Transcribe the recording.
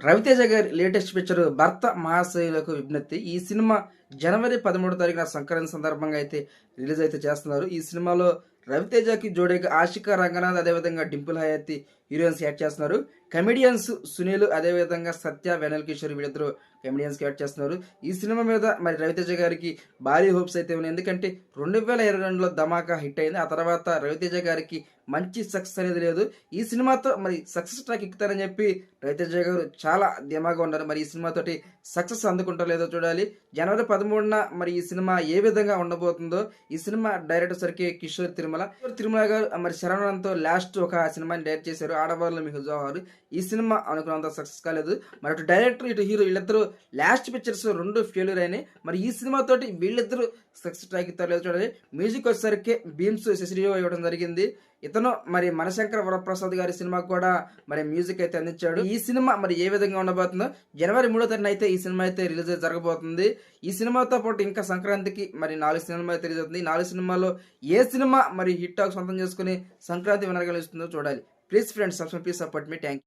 రవితేజ గారి latest picture 'భర్త మహాశయులకు విజ్ఞప్తి'. ఈ సినిమా జనవరి 13 తారీఖున సంక్రాంతి సందర్భంగా అయితే రిలీజ్ అయితే చేస్తున్నారు. ఈ సినిమాలో రవితేజకి జోడీగా ఆషికా రంగనాథ్, అదేవిధంగా డింపుల్ హయాతి హీరోయిన్స్ యాడ్ చేస్తున్నారు. కమెడియన్స్ సునీల్, అదేవిధంగా సత్య, వెనల్ కిషోర్ వీళ్ళిద్దరు కమెడియన్స్ యాడ్ చేస్తున్నారు. ఈ సినిమా మీద మరి రవితేజ గారికి భారీ హోప్స్ అయితే ఉన్నాయి. ఎందుకంటే 2022లో ధమాకా హిట్ అయింది. ఆ తర్వాత రవితేజ గారికి మంచి సక్సెస్ అనేది లేదు. ఈ సినిమాతో మరి సక్సెస్ ట్రాక్ ఎక్కుతారని చెప్పి రవితేజ గారు చాలా ధీమాగా ఉన్నారు. మరి ఈ సినిమాతోటి సక్సెస్ అందుకుంటారో లేదో చూడాలి. జనవరి 13న మరి ఈ సినిమా ఏ విధంగా ఉండబోతుందో. ఈ సినిమా డైరెక్టర్ సరికి కిషోర్ తిరుమల గారు మరి శరవణంతో లాస్ట్ ఒక సినిమాని డైరెక్ట్ చేశారు, ఆడవాళ్ళు మీకు జోహారు. ఈ సినిమా అనుకున్నంత సక్సెస్ కాలేదు. మరి అటు డైరెక్టర్ ఇటు హీరో వీళ్ళిద్దరూ లాస్ట్ పిక్చర్స్ 2 ఫెయిల్యూర్ అయినాయి. మరి ఈ సినిమాతోటి వీళ్ళిద్దరూ సక్సెస్ ట్రాక్ ఇస్తారో లేదో చూడాలి. మ్యూజిక్ వచ్చేసరికి బీమ్స్ శశిరియో ఇవ్వడం జరిగింది. ఇతను మరి మనశంకర వరప్రసాద్ గారి సినిమాకు కూడా మరి మ్యూజిక్ అయితే అందించాడు. ఈ సినిమా మరి ఏ విధంగా ఉండబోతుందో జనవరి 3వ తారీఖున అయితే ఈ సినిమా అయితే రిలీజ్ జరగబోతుంది. ఈ సినిమాతో పాటు ఇంకా సంక్రాంతికి మరి 4 సినిమా అయితే రిలీజ్ అవుతుంది. ఈ 4 సినిమాల్లో ఏ సినిమా మరి హిట్ టాక్ సొంతం చేసుకుని సంక్రాంతి వినర్గా నిలుస్తుందో చూడాలి. Please friends, please support me. Thank you.